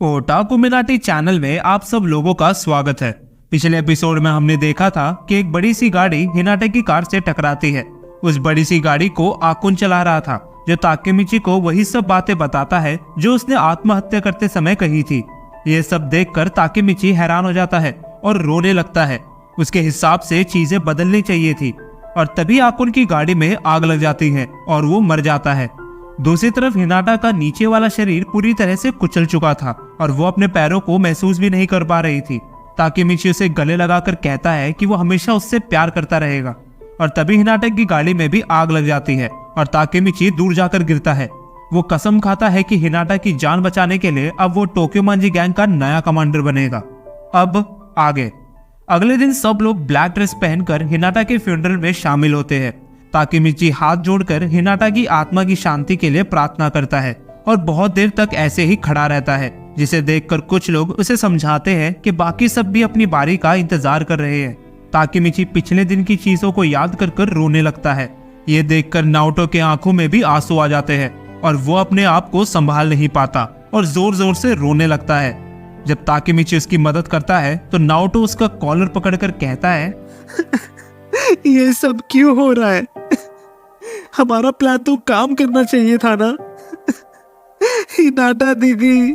Otaku Minati channel में आप सब लोगों का स्वागत है। पिछले एपिसोड में हमने देखा था कि एक बड़ी सी गाड़ी हिनाटा की कार से टकराती है। उस बड़ी सी गाड़ी को आकुन चला रहा था, जो ताकेमिची को वही सब बातें बताता है जो उसने आत्महत्या करते समय कही थी। ये सब देखकर ताकेमिची हैरान हो जाता है और रोने लगता है। उसके हिसाब से चीजें बदलनी चाहिए थी और तभी आकुन की गाड़ी में आग लग जाती है और वो मर जाता है। दूसरी तरफ हिनाटा का नीचे वाला शरीर पूरी तरह से कुचल चुका था और वो अपने पैरों को महसूस भी नहीं कर पा रही थी। ताकेमिची उसे गले लगाकर कहता है कि वो हमेशा उससे प्यार करता रहेगा। और तभी हिनाटा की गाड़ी में भी आग लग जाती है और ताकेमिची दूर जाकर गिरता है। वो कसम खाता है कि हिनाटा की जान बचाने के लिए अब वो टोक्योमांजी गैंग का नया कमांडर बनेगा। अब आगे अगले दिन सब लोग ब्लैक ड्रेस पहनकर हिनाटा के फ्यूनरल में शामिल होते हैं। ताकेमिची हाथ जोड़कर हिनाटा की आत्मा की शांति के लिए प्रार्थना करता है और बहुत देर तक ऐसे ही खड़ा रहता है, जिसे देखकर कुछ लोग उसे समझाते हैं कि बाकी सब भी अपनी बारी का इंतजार कर रहे हैं। ताकेमिची पिछले दिन की चीजों को याद कर रोने लगता है। ये देखकर नाओटो के आंखों में भी आंसू आ जाते हैं और वो अपने आप को संभाल नहीं पाता और जोर जोर से रोने लगता है। जब ताकेमिची उसकी मदद करता है तो नाओटो उसका कॉलर पकड़कर कहता है ये सब क्यों हो रहा है? हमारा प्लान तो काम करना चाहिए था ना। हिनाटा दीदी।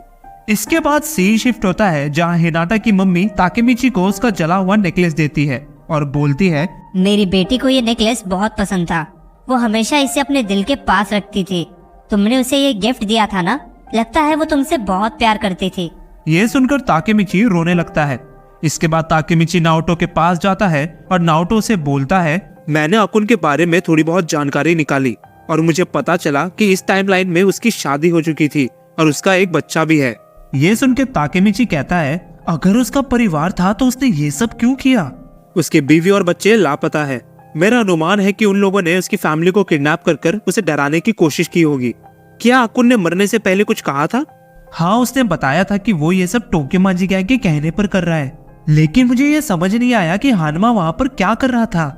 इसके बाद सीन शिफ्ट होता है, जहां हिनाटा की मम्मी ताकेमिची को उसका जला हुआ नेकलेस देती है और बोलती है, मेरी बेटी को ये नेकलेस बहुत पसंद था। वो हमेशा इसे अपने दिल के पास रखती थी। तुमने उसे ये गिफ्ट दिया था ना, लगता है वो तुमसे बहुत प्यार करती थी। ये सुनकर ताकेमिची रोने लगता है। इसके बाद ताकेमिची नाओटो के पास जाता है और नाओटो उसे बोलता है, मैंने आकुन के बारे में थोड़ी बहुत जानकारी निकाली और मुझे पता चला कि इस टाइमलाइन में उसकी शादी हो चुकी थी और उसका एक बच्चा भी है। ये सुनकर ताकेमिची कहता है, अगर उसका परिवार था तो उसने ये सब क्यों किया? उसके बीवी और बच्चे लापता है। मेरा अनुमान है कि उन लोगों ने उसकी फैमिली को किडनैप कर उसे डराने की कोशिश की होगी। क्या आकुन ने मरने से पहले कुछ कहा था? हाँ, उसने बताया था कि वो ये सब टोक्योमांजी गैंग के कहने पर कर रहा है, लेकिन मुझे ये समझ नहीं आया कि हानमा वहाँ पर क्या कर रहा था।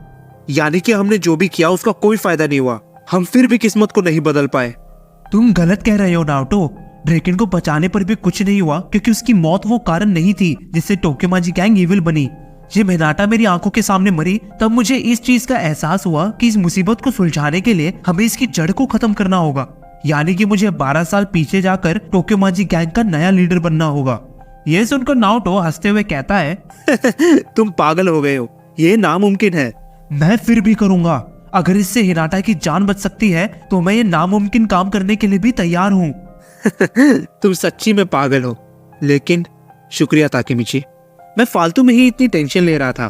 यानी कि हमने जो भी किया उसका कोई फायदा नहीं हुआ। हम फिर भी किस्मत को नहीं बदल पाए। तुम गलत कह रहे हो नाओटो। ड्रेकन को बचाने पर भी कुछ नहीं हुआ, क्योंकि उसकी मौत वो कारण नहीं थी जिससे टोक्योमांजी गैंग इविल बनी। जब हिनाटा मेरी आंखों के सामने मरी, तब मुझे इस चीज का एहसास हुआ कि इस मुसीबत को सुलझाने के लिए हमें इसकी जड़ को खत्म करना होगा। यानी कि मुझे 12 साल पीछे जाकर टोक्योमांजी गैंग का नया लीडर बनना होगा। ये सुनकर नाओटो हंसते हुए कहता है तुम पागल हो गए हो, ये नामुमकिन है। मैं फिर भी करूंगा। अगर इससे हिनाटा की जान बच सकती है तो मैं ये नामुमकिन काम करने के लिए भी तैयार हूँ। तुम सच्ची में पागल हो। लेकिन शुक्रिया ताकेमिची, मैं फालतू में ही इतनी टेंशन ले रहा था।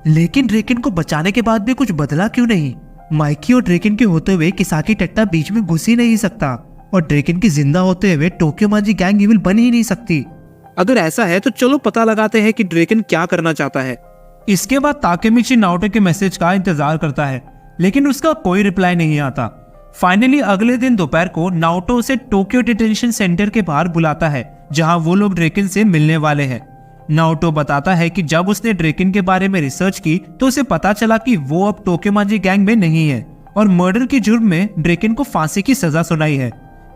लेकिन ड्रेकन को बचाने के बाद भी कुछ बदला क्यों नहीं? माइकी और ड्रेकन के होते हुए किसाकी टट्टा बीच में घुस ही नहीं सकता और ड्रेकन की जिंदा होते हुए टोक्योमांजी गैंग इविल बन ही नहीं सकती। अगर ऐसा है तो चलो पता लगाते हैं कि ड्रेकन क्या करना चाहता है। इसके बाद ताकेमिची नाओटो के मैसेज का इंतजार करता है, लेकिन उसका कोई रिप्लाई नहीं आता। फाइनली अगले दिन दोपहर को नाओटो उसे टोक्यो डिटेंशन सेंटर के बाहर बुलाता है, जहां वो लोग ड्रेकन से मिलने वाले हैं। नाओटो बताता है कि जब उसने ड्रेकन के बारे में रिसर्च की तो उसे पता चला कि वो अब टोक्योमांजी गैंग में नहीं है और मर्डर के जुर्म में ड्रेकन को फांसी की सजा सुनाई है।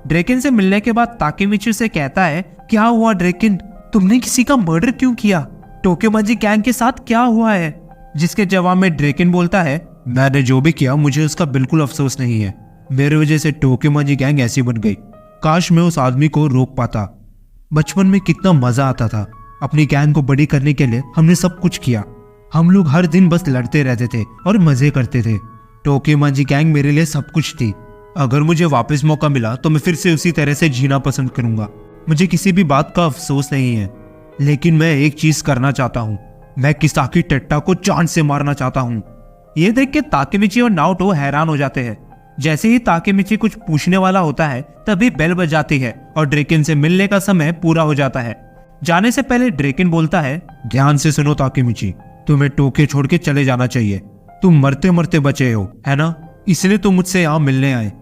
ड्रेकन से मिलने के बाद ताकेमिची से कहता है, क्या हुआ ड्रेकन, तुमने किसी का मर्डर क्यों किया? टोक्योमांजी गैंग के साथ क्या हुआ है? जिसके जवाब में ड्रेकन बोलता है, मैंने जो भी किया मुझे उसका बिल्कुल अफसोस नहीं है। मेरे वजह से टोक्योमांजी गैंग ऐसी बन गई। काश मैं उस आदमी को रोक पाता। बचपन में कितना मजा आता था। अपनी गैंग को बड़ी करने के लिए हमने सब कुछ किया। हम लोग हर दिन बस लड़ते रहते थे और मजे करते थे। टोक्योमांजी गैंग मेरे लिए सब कुछ थी। अगर मुझे वापस मौका मिला तो मैं फिर से उसी तरह से जीना पसंद करूंगा। मुझे किसी भी बात का अफसोस नहीं है, लेकिन मैं एक चीज करना चाहता हूँ। मैं किसाकी टट्टा को चांद से मारना चाहता हूँ। ये देख के ताकेमिची और नाओटो हैरान हो जाते हैं। जैसे ही ताकेमिची कुछ पूछने वाला होता है, तभी बेल बज जाती है और ड्रेकन से मिलने का समय पूरा हो जाता है। जाने से पहले ड्रेकन बोलता है, ध्यान से सुनो ताकेमिची, तुम्हें टोक्यो छोड़ के चले जाना चाहिए। तुम मरते मरते बचे हो, है ना? इसलिए तुम मुझसे यहाँ मिलने आए।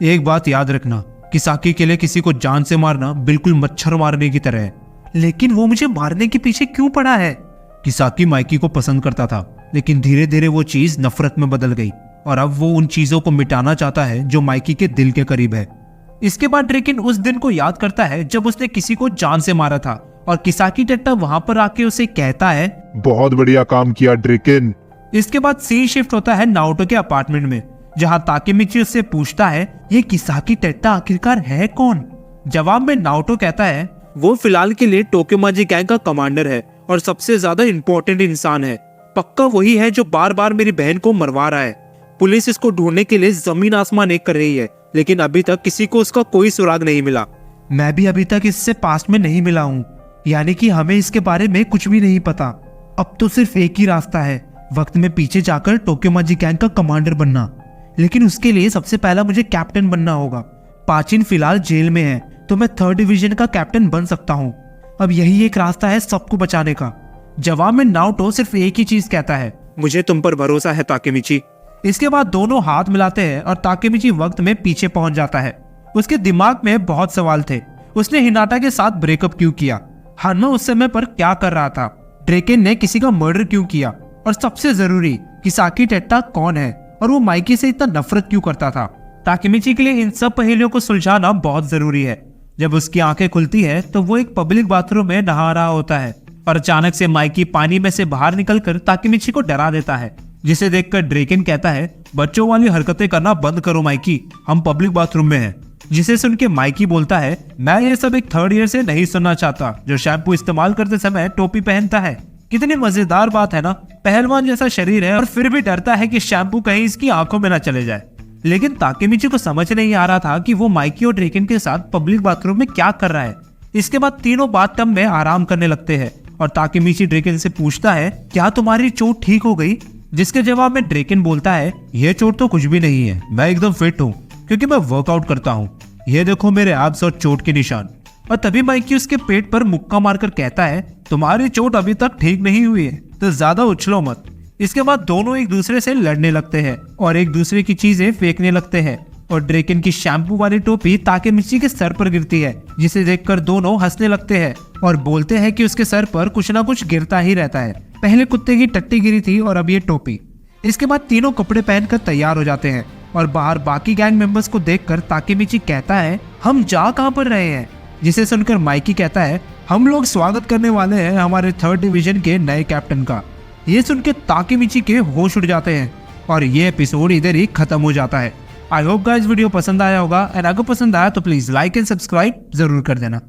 एक बात याद रखना, किसाकी के लिए किसी को जान से मारना बिल्कुल मच्छर मारने की तरह है। लेकिन वो मुझे मारने के पीछे क्यों पड़ा है? किसाकी माइकी को पसंद करता था, लेकिन धीरे धीरे वो चीज नफरत में बदल गई और अब वो उन चीजों को मिटाना चाहता है जो माइकी के दिल के करीब है। इसके बाद ड्रेकन उस दिन को याद करता है जब उसने किसी को जान से मारा था और किसाकी टेट्टा वहां पर आके उसे कहता है बहुत बढ़िया काम किया ड्रेकन। इसके बाद सीन शिफ्ट होता है नाओटो के अपार्टमेंट में, जहां ताकेमिची उससे पूछता है ये किसाकी टेट्टा आखिरकार है कौन। जवाब में नाओटो कहता है वो फिलहाल के लिए टोक्योमाजी गैंग का कमांडर है और सबसे ज्यादा इम्पोर्टेंट इंसान है। पक्का वही है जो बार बार मेरी बहन को मरवा रहा है। पुलिस इसको ढूंढने के लिए जमीन आसमान एक कर रही है, लेकिन अभी तक किसी को उसका कोई सुराग नहीं मिला। मैं भी अभी तक इससे पास्ट में नहीं मिला हूँ, यानी कि हमें इसके बारे में कुछ भी नहीं पता। अब तो सिर्फ एक ही रास्ता है, वक्त में पीछे जाकर टोक्योमाजी गैंग का कमांडर बनना। लेकिन उसके लिए सबसे पहला मुझे कैप्टन बनना होगा। पाचिन फिलहाल जेल में है, तो मैं 3rd डिवीजन का कैप्टन बन सकता हूँ। अब यही एक रास्ता है सबको बचाने का। जवाब में नाओटो सिर्फ एक ही चीज कहता है मुझे तुम पर भरोसा है ताकेमिची। इसके बाद दोनों हाथ मिलाते हैं और ताकेमिची वक्त में पीछे पहुंच जाता है। उसके दिमाग में बहुत सवाल थे। उसने हिनाटा के साथ ब्रेकअप क्यों किया? हानमा उस समय पर क्या कर रहा था? ड्रेकन ने किसी का मर्डर क्यों किया? और सबसे जरूरी, किसाकी टेट्टा कौन है और वो माइकी से इतना नफरत क्यों करता था? ताकेमिची के लिए इन सब पहेलियों को सुलझाना बहुत जरूरी है। जब उसकी आंखें खुलती है तो वो एक पब्लिक बाथरूम में नहा रहा होता है और अचानक से माइकी पानी में से बाहर निकलकर ताकेमिची को डरा देता है, जिसे देखकर ड्रेकन कहता है बच्चों वाली हरकतें करना बंद करो माइकी, हम पब्लिक बाथरूम में हैं। जिसे सुन के माइकी बोलता है मैं ये सब एक 3rd ईयर से नहीं सुनना चाहता जो शैम्पू इस्तेमाल करते समय टोपी पहनता है। कितनी मजेदार बात है ना, पहलवान जैसा शरीर है और फिर भी डरता है कि शैम्पू कहीं इसकी आंखों में ना चले जाए। लेकिन ताकेमिची को समझ नहीं आ रहा था कि वो माइकी और ड्रेकन के साथ पब्लिक बाथरूम में क्या कर रहा है। इसके बाद तीनों बाथटब में आराम करने लगते हैं और ताकेमिची ड्रेकन से पूछता है क्या तुम्हारी चोट ठीक हो गई? जिसके जवाब में ड्रेकन बोलता है ये चोट तो कुछ भी नहीं है, मैं एकदम फिट हूँ क्योंकि मैं वर्कआउट करता हूँ। ये देखो मेरे एब्स और चोट के निशान। और तभी माइकी उसके पेट पर मुक्का मारकर कहता है तुम्हारी चोट अभी तक ठीक नहीं हुई है, तो ज्यादा उछलो मत। इसके बाद दोनों एक दूसरे से लड़ने लगते हैं और एक दूसरे की चीजें फेंकने लगते हैं और ड्रेकन की शैम्पू वाली टोपी ताकेमिची के सर पर गिरती है, जिसे देखकर दोनों हंसने लगते हैं और बोलते हैं कि उसके सर पर कुछ ना कुछ गिरता ही रहता है। पहले कुत्ते की टट्टी गिरी थी और अब ये टोपी। इसके बाद तीनों कपड़े पहनकर तैयार हो जाते हैं और बाहर बाकी गैंग मेंबर्स को देखकर ताकेमिची कहता है हम जा कहाँ पर रहे हैं? जिसे सुनकर माइकी कहता है हम लोग स्वागत करने वाले हैं हमारे 3rd डिवीजन के नए कैप्टन का। ये सुन के ताकेमिची के होश उड़ जाते हैं और ये एपिसोड इधर ही खत्म हो जाता है। आई होप गाइस वीडियो पसंद आया होगा, एंड अगर पसंद आया तो प्लीज लाइक एंड सब्सक्राइब जरूर कर देना।